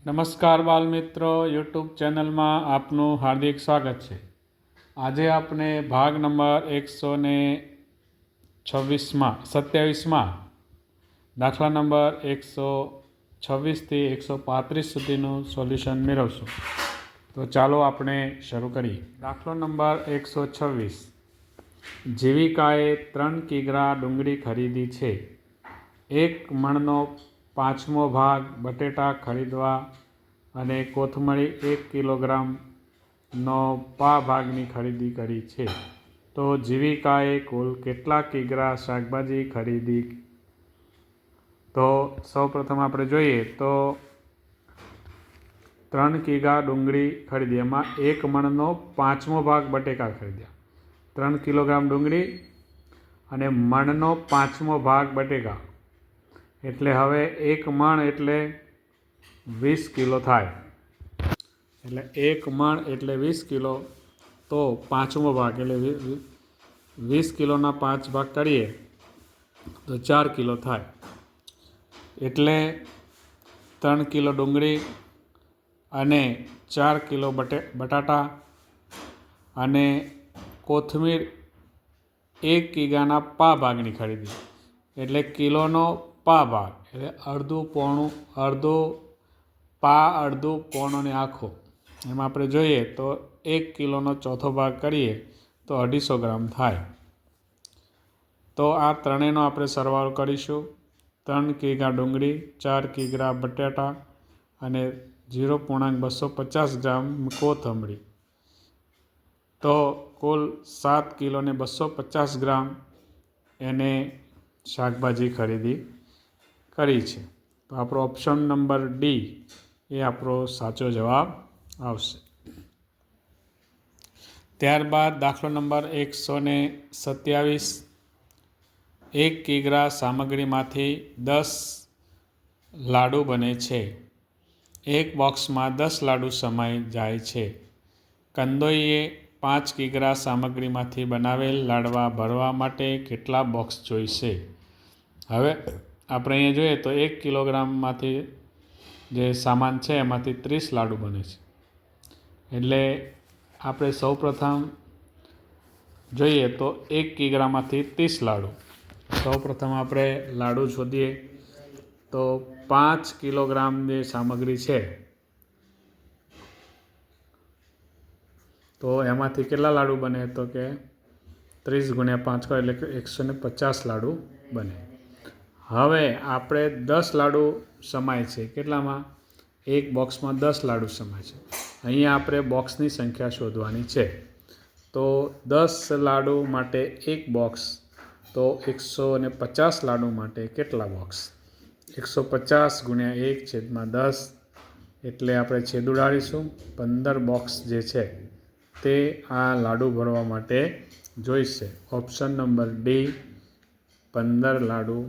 નમસ્કાર બાલમિત્રો, યુટ્યુબ ચેનલમાં આપનું હાર્દિક સ્વાગત છે। આજે આપણે ભાગ નંબર 127માં દાખલા નંબર 126થી 135 સુધીનું સોલ્યુશન મેળવશું। તો ચાલો આપણે શરૂ કરીએ। દાખલો નંબર 126। જીવિકાએ 3 કિગ્રા ડુંગળી ખરીદી છે। 1 મણનો 5મો ભાગ બટેટા ખરીદવા અને કોથમરી 1 કિલોગ્રામનો પા ભાગની ખરીદી કરી છે। તો જીવિકાએ કુલ કેટલા કિગ્રા શાકભાજી ખરીદી? તો સૌપ્રથમ આપણે જોઈએ તો 3 કિગ્રા ડુંગળી ખરીદી, એમાં 1 મણનો 5મો ભાગ બટેકા ખરીદ્યા। 3 કિલોગ્રામ ડુંગળી અને મણનો 5મો ભાગ બટેકા, એટલે હવે 1 મણ એટલે 20 કિલો થાય। એટલે 1 મણ એટલે 20 કિલો, તો 5મો ભાગ એટલે 20 કિલોના 5 ભાગ કરીએ તો 4 કિલો થાય। એટલે 3 કિલો ડુંગળી અને 4 કિલો બટાટા અને કોથમીર 1 કિગ્રાના પા ભાગની ખરીદી, એટલે કિલોનો પા ભાગ એટલે અડધું પા, અડધું પોણો ને આખો, એમાં આપણે જોઈએ તો 1 કિલોનો ચોથો ભાગ કરીએ તો 250 ગ્રામ થાય। તો આ ત્રણેયનો આપણે સરવાળો કરીશું। 3 કિગ્રા ડુંગળી, 4 કિગ્રા બટાટા અને 0.250 ગ્રામ કોથમરી, તો કુલ 7 કિલો ને 250 ગ્રામ એને શાકભાજી ખરીદી કરી છે। તો આપણો ઓપ્શન નંબર ડી એ આપણો સાચો જવાબ આવશે। ત્યારબાદ દાખલો નંબર 127। 1 કિગ્રા સામગ્રીમાંથી 10 લાડુ બને છે। 1 બોક્સમાં 10 લાડુ સમાઈ જાય છે। કંદોઈએ 5 કિગ્રા સામગ્રીમાંથી બનાવેલ લાડવા ભરવા માટે કેટલા બોક્સ જોઈશે? હવે આપણે અહીંયા જોઈએ તો 1 કિલોગ્રામમાંથી જે સામાન છે એમાંથી 30 લાડુ બને છે। એટલે આપણે સૌપ્રથમ જોઈએ તો 1 કિગ્રામાંથી 30 લાડુ, સૌપ્રથમ આપણે લાડુ શોધીએ તો 5 કિલોગ્રામ જે સામગ્રી છે તો એમાંથી કેટલા લાડુ બને? તો કે 30 × 5 કરો એટલે કે 150 લાડુ બને। હવે આપણે 10 લાડુ સમાય છે, કેટલામાં? 1 બોક્સમાં 10 લાડુ સમાય છે। અહીંયા આપણે બોક્સની સંખ્યા શોધવાની છે। તો 10 લાડુ માટે 1 બોક્સ, તો 150 લાડુ માટે કેટલા બોક્સ? 150 × 1/10, એટલે આપણે છેદ ઉડાડીશું। 15 બોક્સ જે છે તે આ લાડુ ભરવા માટે જોઈશે। ઓપ્શન નંબર ડી 15 લાડુ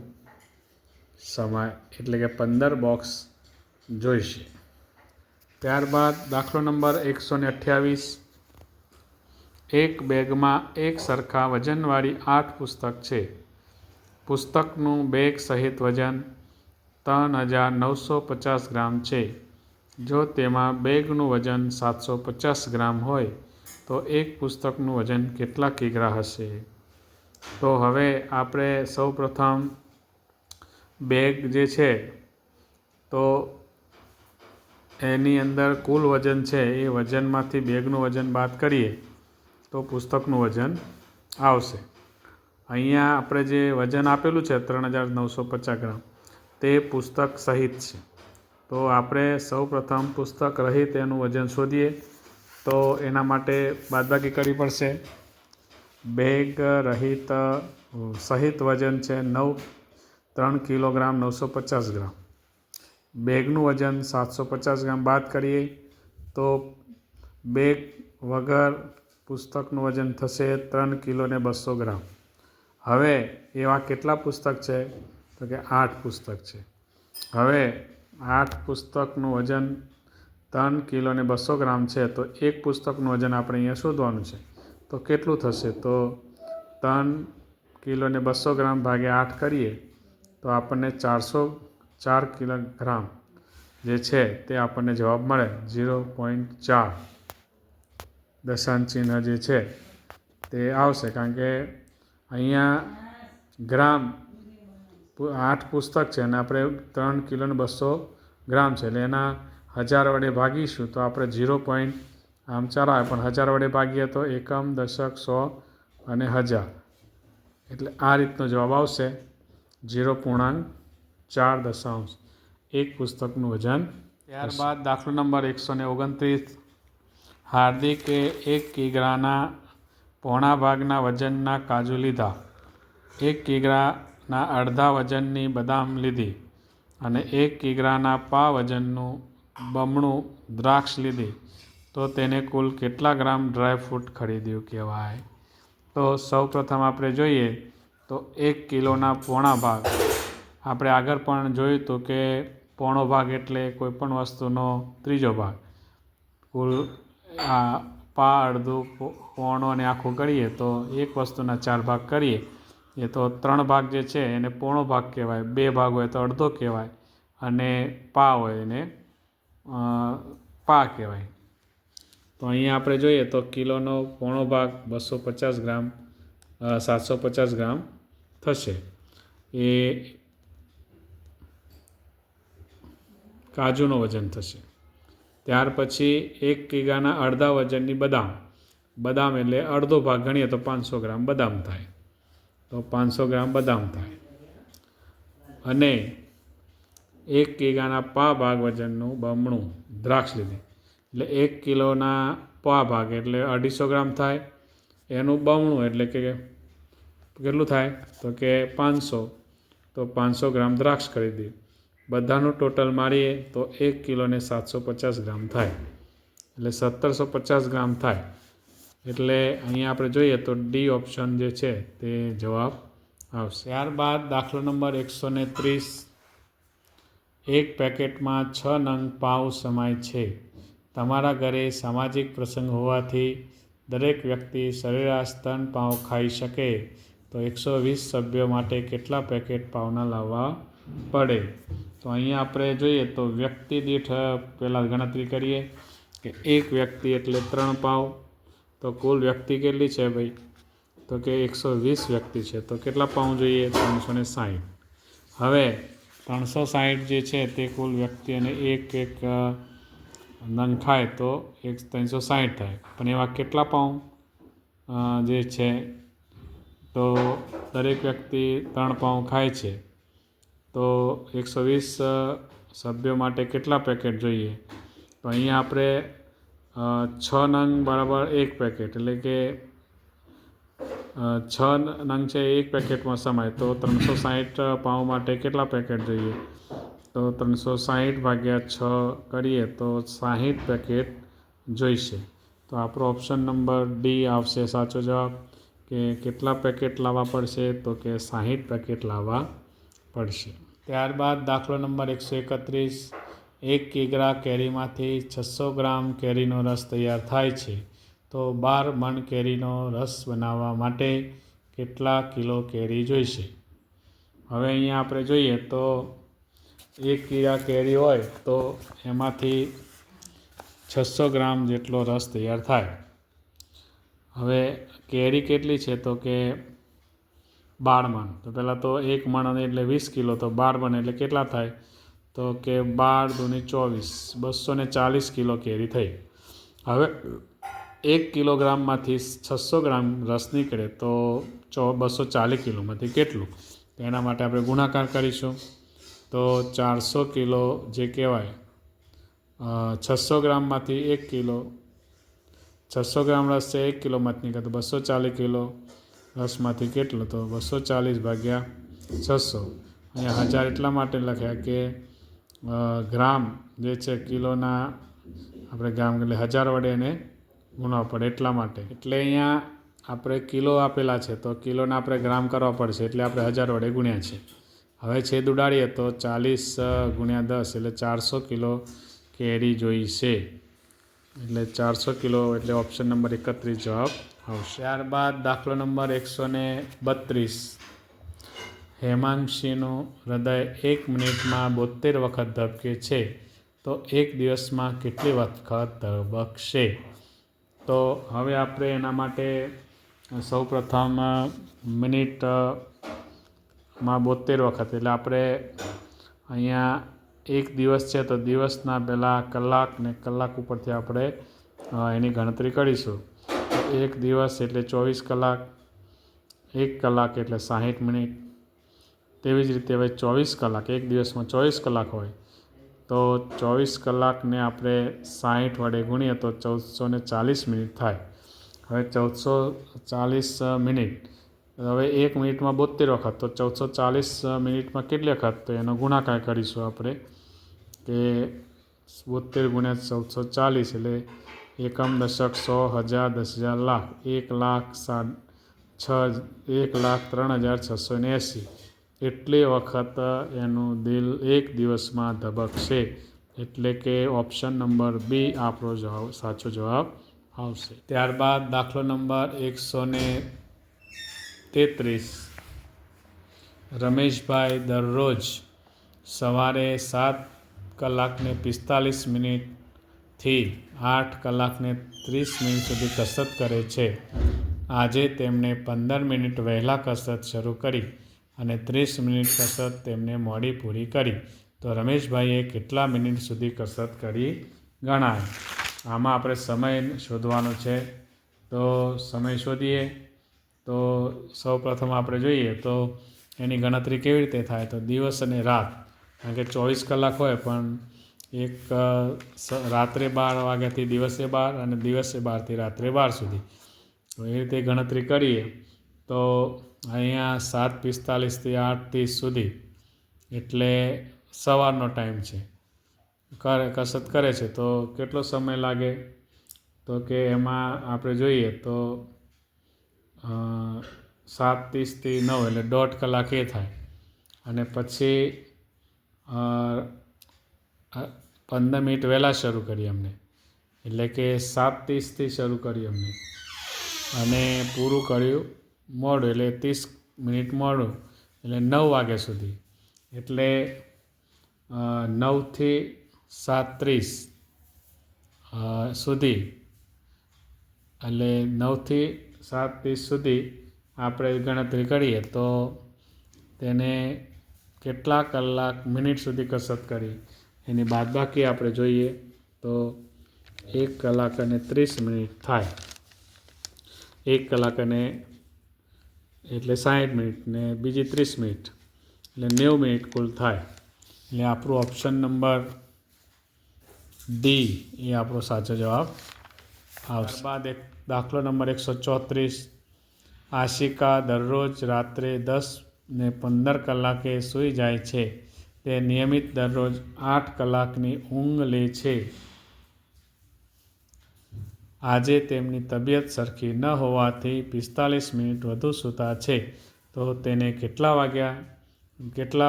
સમાય, એટલે કે 15 બોક્સ જોઈશે। ત્યારબાદ દાખલો નંબર 128। એક બેગમાં એક સરખા વજનવાળી 8 પુસ્તક છે। પુસ્તકનું બેગ સહિત વજન 3950 ગ્રામ છે। જો તેમાં બેગનું વજન 750 ગ્રામ હોય તો એક પુસ્તકનું વજન કેટલા કિગ્રા હશે? તો હવે આપણે સૌપ્રથમ બેગ જે છે તો એની અંદર કુલ વજન છે એ વજનમાંથી બેગનું વજન બાદ કરીએ તો પુસ્તકનું વજન આવશે। અહીંયા આપણે જે વજન આપેલું છે 3950 ગ્રામ, તે પુસ્તક સહિત છે। તો આપણે સૌપ્રથમ પુસ્તક રહિત એનું વજન શોધીએ તો એના માટે બાદબાકી કરવી પડશે। બેગ રહિત સહિત વજન છે 3 કિલોગ્રામ 950 ગ્રામ, બેગનું વજન 750 ગ્રામ બાદ કરીએ તો બેગ વગર પુસ્તકનું વજન થશે 3 કિલો ને 200 ગ્રામ। હવે એવા કેટલા પુસ્તક છે? તો કે 8 પુસ્તક છે। હવે 8 પુસ્તકનું વજન 3 કિલો ને 200 ગ્રામ છે, તો એક પુસ્તકનું વજન આપણે અહીંયા શોધવાનું છે। તો કેટલું થશે? તો 3 કિલો ને 200 ગ્રામ ભાગ્યા 8 કરીએ તો આપણને 404 કિલોગ્રામ જે છે તે આપણને જવાબ મળે 0.4 દશાંશ ચિહ્ન જે છે તે આવશે, કારણ કે અહીંયા ગ્રામ 8 પુસ્તક છે અને આપણે 3 કિલો ને 200 ગ્રામ છે, એટલે એના 1000 વડે ભાગીશું તો આપણે 0.4 આવે, પણ 1000 વડે ભાગીએ તો એકમ, દશક, 100 અને 1000, એટલે આ રીતનો જવાબ આવશે 0.4 દશાંશ એક પુસ્તકનું વજન. ત્યારબાદ દાખલો નંબર 129. હાર્દિકે 1 કિગ્રાના પોણા ભાગના વજનના કાજુ લીધા, 1 કિગ્રાના અડધા વજનની બદામ લીધી અને 1 કિગ્રાના પા વજનનું બમણું દ્રાક્ષ લીધી, તો તેને કુલ કેટલા ગ્રામ ડ્રાયફ્રૂટ ખરીદ્યું કહેવાય? તો સૌપ્રથમ આપણે જોઈએ તો 1 કિલોના પોણા ભાગ, આપણે આગળ પણ જોયું હતું કે પોણો ભાગ એટલે કોઈપણ વસ્તુનો ત્રીજો ભાગ. કુલ આ પા, અડધું, પોણો અને આખું કરીએ તો એક વસ્તુના 4 ભાગ કરીએ, એ તો 3 ભાગ જે છે એને પોણો ભાગ કહેવાય, 2 ભાગ હોય તો અડધો કહેવાય અને પા હોય એને પા કહેવાય. તો અહીંયા આપણે જોઈએ તો કિલોનો પોણો ભાગ 250 ગ્રામ 750 ગ્રામ થશે. એ કાજુનું વજન થશે. ત્યાર પછી 1 કિગ્રાના અડધા વજનની બદામ એટલે અડધો ભાગ ગણીએ તો 500 ગ્રામ બદામ થાય, તો 500 ગ્રામ બદામ થાય. અને 1 કિગ્રાના પા ભાગ વજનનું બમણું દ્રાક્ષ લીધી, એટલે 1 કિલોના પા ભાગ એટલે 250 ગ્રામ થાય, એનું બમણું એટલે કે કેટલું થાય તો કે 500, તો 500 ગ્રામ દ્રાક્ષ ખરીદી. બધાનું ટોટલ મારીએ તો 1 કિલોને 750 ગ્રામ થાય, એટલે 1750 ગ્રામ થાય. એટલે અહીંયા આપણે જોઈએ તો ડી ઓપ્શન જે છે તે જવાબ આવશે. ત્યારબાદ દાખલો નંબર 130. એક પેકેટમાં 6 નંગ પાઉં સમાય છે. તમારા ઘરે સામાજિક પ્રસંગ હોવાથી દરેક વ્યક્તિ સરેરાશ 3 પાઉં ખાઈ શકે, તો 120 સભ્યો માટે કેટલા પેકેટ પાઉંના લાવવા પડે? તો અહીંયા આપણે જોઈએ તો વ્યક્તિ દીઠ પહેલાં ગણતરી કરીએ કે એક વ્યક્તિ એટલે 3 પાઉં, તો કુલ વ્યક્તિ કેટલી છે ભાઈ? તો કે 120 વ્યક્તિ છે, તો કેટલા પાઉં જોઈએ? 360. હવે 360 જે છે તે કુલ વ્યક્તિ અને એક નંગ ખાય તો 360 થાય, પણ એવા કેટલા પાઉં જે છે? તો દરેક વ્યક્તિ 3 પાઉં ખાય છે, તો 120 સભ્યો માટે કેટલા પેકેટ જોઈએ? તો અહીંયા આપણે 6 નંગ બરાબર 1 પેકેટ, એટલે કે 6 નંગ છે 1 પેકેટમાં સમાય, તો 360 પાઉં માટે કેટલા પેકેટ જોઈએ? તો 360 ભાગ્યા 6 કરીએ તો 60 પેકેટ જોઈશે. તો આપણો ઓપ્શન નંબર ડી આવશે સાચો જવાબ, કે કેટલા પેકેટ લાવવા પડશે? તો કે 60 પેકેટ લાવવા પડશે. ત્યારબાદ દાખલો નંબર 131. 1 કિગ્રા કેરીમાંથી 600 ગ્રામ કેરીનો રસ તૈયાર થાય છે, તો 12 મણ કેરીનો રસ બનાવવા માટે કેટલા કિલો કેરી જોઈશે? હવે અહીંયા આપણે જોઈએ તો 1 કિગ્રા કેરી હોય તો એમાંથી 600 ગ્રામ જેટલો રસ તૈયાર થાય. હવે કેરી કેટલી છે? તો કે 12 મણ. તો પહેલાં તો 1 મણ એટલે 20 કિલો, તો 12 મણ એટલે કેટલા થાય? તો કે 12 દુની 24, 240 કિલો કેરી થઈ. હવે 1 કિલોગ્રામમાંથી 600 ગ્રામ રસ નીકળે તો 240 કિલોમાંથી કેટલું? તો એના માટે આપણે ગુણાકાર કરીશું, તો 400 કિલો જે કહેવાય 600 ગ્રામમાંથી 1 કિલો, 600 ગ્રામ રસ છે 1 કિલોમાંથી નીકળે તો 240 કિલો રસમાંથી કેટલું? તો 240 ભાગ્યા 600. અહીંયા 1000 એટલા માટે લખ્યા કે ગ્રામ જે છે કિલોના આપણે ગ્રામ એટલે 1000 વડે એને ગુણવા પડે એટલા માટે. એટલે અહીંયા આપણે કિલો આપેલા છે તો કિલોના આપણે ગ્રામ કરવા પડશે, એટલે આપણે 1000 વડે ગુણ્યા છે. હવે છેદ ઉડાડીએ તો 40 ગુણ્યા 10 એટલે 400 કિલો કેરી જોઈશે, એટલે 400 કિલો એટલે ઓપ્શન નંબર 31 જવાબ આવશે. ત્યારબાદ દાખલો નંબર 132. હેમાંશીનું હૃદય 1 મિનિટમાં 72 વખત ધબકે છે, તો તો એક દિવસમાં કેટલી વખત ધબકશે? તો હવે આપણે એના માટે સૌપ્રથમ મિનિટમાં 72 વખત, એટલે આપણે અહીંયા એક દિવસ છે તો દિવસના પહેલાં કલાક ને કલાક ઉપરથી આપણે એની ગણતરી કરીશું. તો એક દિવસ એટલે 24 કલાક, 1 કલાક એટલે 60 મિનિટ. તેવી જ રીતે હવે 24 કલાક, એક દિવસમાં 24 કલાક હોય તો 24 કલાકને આપણે 60 વડે ગુણીએ તો 1440 મિનિટ થાય. હવે 1440 મિનિટ, હવે 1 મિનિટમાં 72 વખત, તો 1440 મિનિટમાં કેટલી વખત? તો એનો ગુણાકાર કરીશું આપણે કે 72 ગુણ્યા 1440 એટલે એકમ, દશક, 100, 1000, 10,000, લાખ, 1,03,680 એટલી વખત એનું દિલ એક દિવસમાં ધબકશે. એટલે કે ઓપ્શન નંબર બી આપણો સાચો જવાબ આવશે. ત્યારબાદ દાખલો નંબર 133. રમેશભાઈ દરરોજ સવારે 7:45થી 8:30 સુધી કસરત કરે છે. આજે તેમણે 15 મિનિટ વહેલા કસરત શરૂ કરી અને 30 મિનિટ કસરત તેમને મોડી પૂરી કરી. તો રમેશભાઈએ કેટલા મિનિટ સુધી કસરત કરી ગણાય? આમાં આપણે સમય શોધવાનો છે. તો સમય શોધીએ તો સૌપ્રથમ આપણે જોઈએ તો એની ગણતરી કેવી રીતે થાય? તો દિવસ અને રાત, કારણ કે 24 કલાક હોય પણ એક રાત્રે 12 વાગ્યાથી દિવસે 12 અને દિવસે 12થી રાત્રે 12 સુધી. તો એ રીતે ગણતરી કરીએ તો અહીંયા 7:45થી 8:30 સુધી એટલે સવારનો ટાઈમ છે. કસરત કરે છે તો કેટલો સમય લાગે? તો કે એમાં આપણે જોઈએ તો 7:30થી 9 એટલે 1.5 કલાક એ થાય. અને પછી 15 મિનિટ વહેલા શરૂ કરી અમને, એટલે કે 7:30થી શરૂ કરી અમને અને પૂરું કર્યું મોડું, એટલે 30 મિનિટ મોડું, એટલે 9 વાગ્યા સુધી. એટલે 9થી 7:30 સુધી, એટલે 9થી 7:30 સુધી આપણે ગણતરી કરીએ તો તેને કેટલા કલાક મિનિટ સુધી કસરત કરી એની બાદબાકી આપણે જોઈએ તો 1 કલાક અને 30 મિનિટ થાય. 1 કલાક અને એટલે 60 મિનિટ ને બીજી 30 મિનિટ એટલે 90 મિનિટ કુલ થાય. એટલે આપણું ઓપ્શન નંબર ડી એ આપણો સાચો જવાબ આવશે. ત્યારબાદ એક દાખલો નંબર 134. આશિકા દરરોજ રાત્રે 10:15 કલાકે સૂઈ જાય છે. તે નિયમિત દરરોજ 8 કલાકની ઊંઘ લે છે. આજે તેમની તબિયત સરખી ન હોવાથી 45 મિનિટ વધુ સૂતા છે. તો તેને કેટલા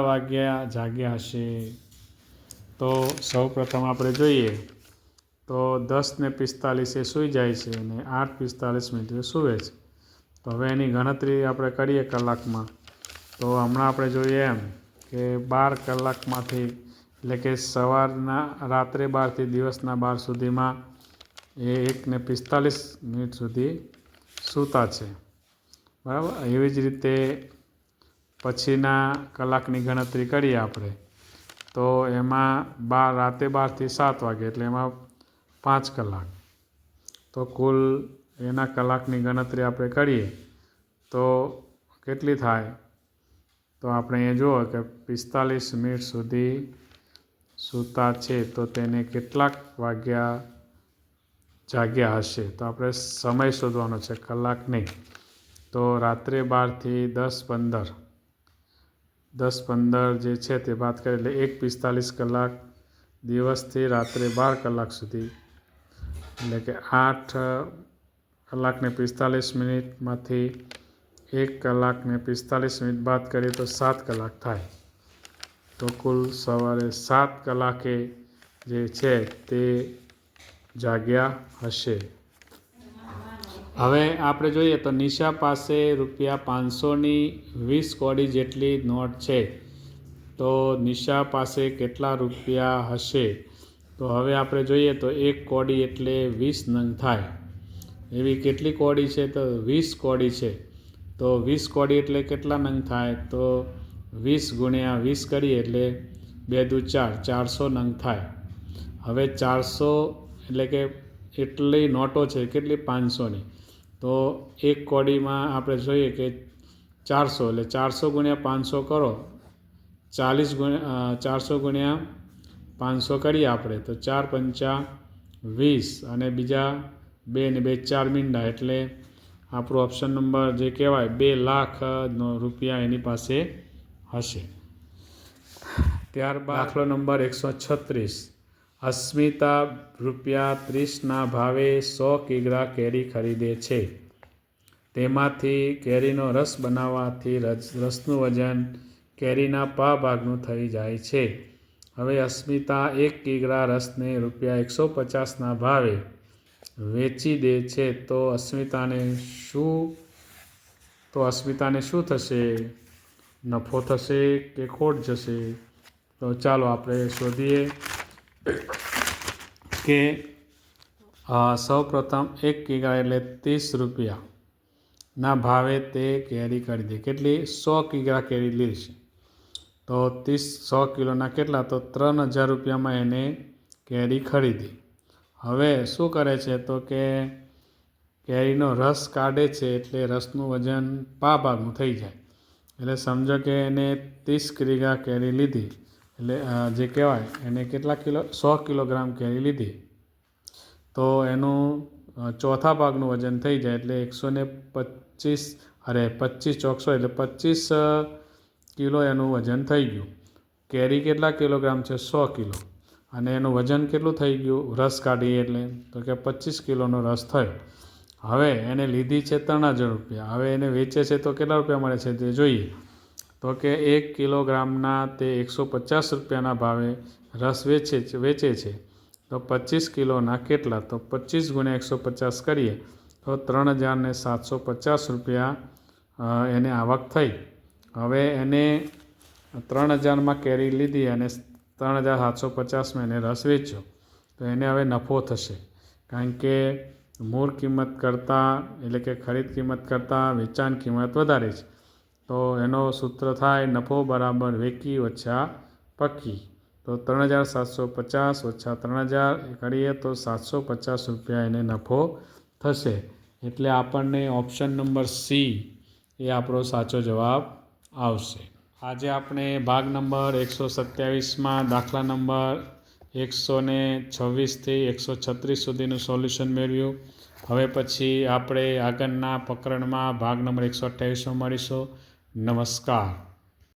વાગ્યા જાગ્યા હશે? તો સૌપ્રથમ આપણે જોઈએ તો 10:45 સૂઈ જાય છે અને 8:45 મિનિટે સૂવે છે. તો હવે એની ગણતરી આપણે કરીએ કલાકમાં. તો હમણાં આપણે જોઈએ એમ કે 12 કલાકમાંથી, એટલે કે રાત્રે 12થી દિવસના 12 સુધીમાં એ 1:45 મિનિટ સુધી સૂતા છે, બરાબર. એવી જ રીતે પછીના કલાકની ગણતરી કરીએ આપણે તો એમાં રાતે 12થી 7 વાગે એટલે એમાં 5 કલાક. તો કુલ એના કલાકની ગણતરી આપણે કરીએ તો કેટલી થાય? તો આપણે અહીંયા જુઓ કે 45 મિનિટ સુધી સૂતા છે તો તેને કેટલાક વાગ્યા જાગ્યા હશે? તો આપણે સમય શોધવાનો છે, કલાક નહીં. તો રાત્રે 12થી 10:15 જે છે તે વાત કરીએ એટલે 1:45 કલાક, દિવસથી રાત્રે 12 કલાક સુધી, એટલે કે 8 કલાકને 45 મિનિટમાંથી 1 કલાકને 45 મિનિટ બાદ કરીએ તો 7 કલાક થાય. તો કુલ સવારે 7 કલાકે જે છે તે જાગ્યા હશે. હવે આપણે જોઈએ તો નિશા પાસે ₹500ની 20 કોડી જેટલી નોટ છે. તો નિશા પાસે કેટલા રૂપિયા હશે? તો હવે આપણે જોઈએ તો 1 કોડી એટલે 20 નંગ થાય. એવી કેટલી કોડી છે? તો 20 કોડી છે. તો 20 કોડી એટલે કેટલા નંગ થાય? તો 20 ગુણ્યા 20 કરીએ એટલે 2 દુ 4, 400 નંગ થાય. હવે 400 એટલે કે એટલી નોટો છે, કેટલી? 500ની. તો 1 કોડીમાં આપણે જોઈએ કે 400 એટલે 400 ગુણ્યા 500 કરો, 400 ગુણ્યા 500 કરીએ આપણે તો 4 પંચા 20 અને બીજા 2 ને 2 4 મીંડા એટલે આપણો ઓપ્શન નંબર જે કહેવાય 2 લાખ રૂપિયા એની પાસે હશે. ત્યારબાદ દાખલો નંબર 136. અસ્મિતા ₹30ના ભાવે 100 કિગ્રા કેરી ખરીદે છે. તેમાંથી કેરીનો રસ બનાવવાથી રસનું વજન કેરીના પા ભાગનું થઈ જાય છે. હવે અસ્મિતા 1 કિગ્રા રસને ₹150ના ભાવે વેચી દે છે તો અસ્મિતાને શું થશે? નફો થશે કે ખોટ જશે? તો ચાલો આપણે શોધીએ કે સૌપ્રથમ 1 કિગ્રા એટલે ₹30ના ભાવે તે કેરી ખરીદી. કેટલી? 100 કિગ્રા કેરી લીધી છે. તો 100 કિલોના કેટલા? તો 3000 રૂપિયામાં એને કેરી ખરીદી. હવે શું કરે છે? તો કે કેરીનો રસ કાઢે છે એટલે રસનું વજન પા ભાગનું થઈ જાય. એટલે સમજો કે એને 30 કિગ્રા કેરી લીધી એટલે જે કહેવાય એને કેટલા કિલો? 100 કિલોગ્રામ કેરી લીધી. તો એનું ચોથા ભાગનું વજન થઈ જાય એટલે 25 ચોકસો એટલે 25 કિલો એનું વજન થઈ ગયું. કેરી કેટલા કિલોગ્રામ છે? 100 કિલો. અને એનું વજન કેટલું થઈ ગયું? રસ કાઢીએ એટલે તો કે 25 કિલોનો રસ થયો. હવે એને લીધી છે 3000 રૂપિયા. હવે એને વેચે છે તો કેટલા રૂપિયા મળે છે તે જોઈએ. તો કે 1 કિલોગ્રામના તે 150 રૂપિયાના ભાવે રસ વેચે છે. તો 25 કિલોના કેટલા? તો 25 ગુણ્યા 150 કરીએ તો 3750 રૂપિયા એને આવક થઈ. હવે એને 3000માં કેરી લીધી અને 3750માં એને રસ વેચ્યો તો એને હવે નફો થશે. કારણ કે મૂળ કિંમત કરતાં એટલે કે ખરીદ કિંમત કરતાં વેચાણ કિંમત વધારે છે. તો એનો સૂત્ર થાય નફો બરાબર વેકી ઓછા પકી. તો 3750 ઓછા 3000 કરીએ તો 750 રૂપિયા એને નફો થશે. એટલે આપણને ઓપ્શન નંબર સી એ આપણો સાચો જવાબ આવશે. આજે આપણે ભાગ નંબર 127માં દાખલા નંબર 126થી 136 સુધીનું સોલ્યુશન મેળવ્યું. હવે પછી આપણે આગળના પ્રકરણમાં ભાગ નંબર 128માં મળીશું. નમસ્કાર.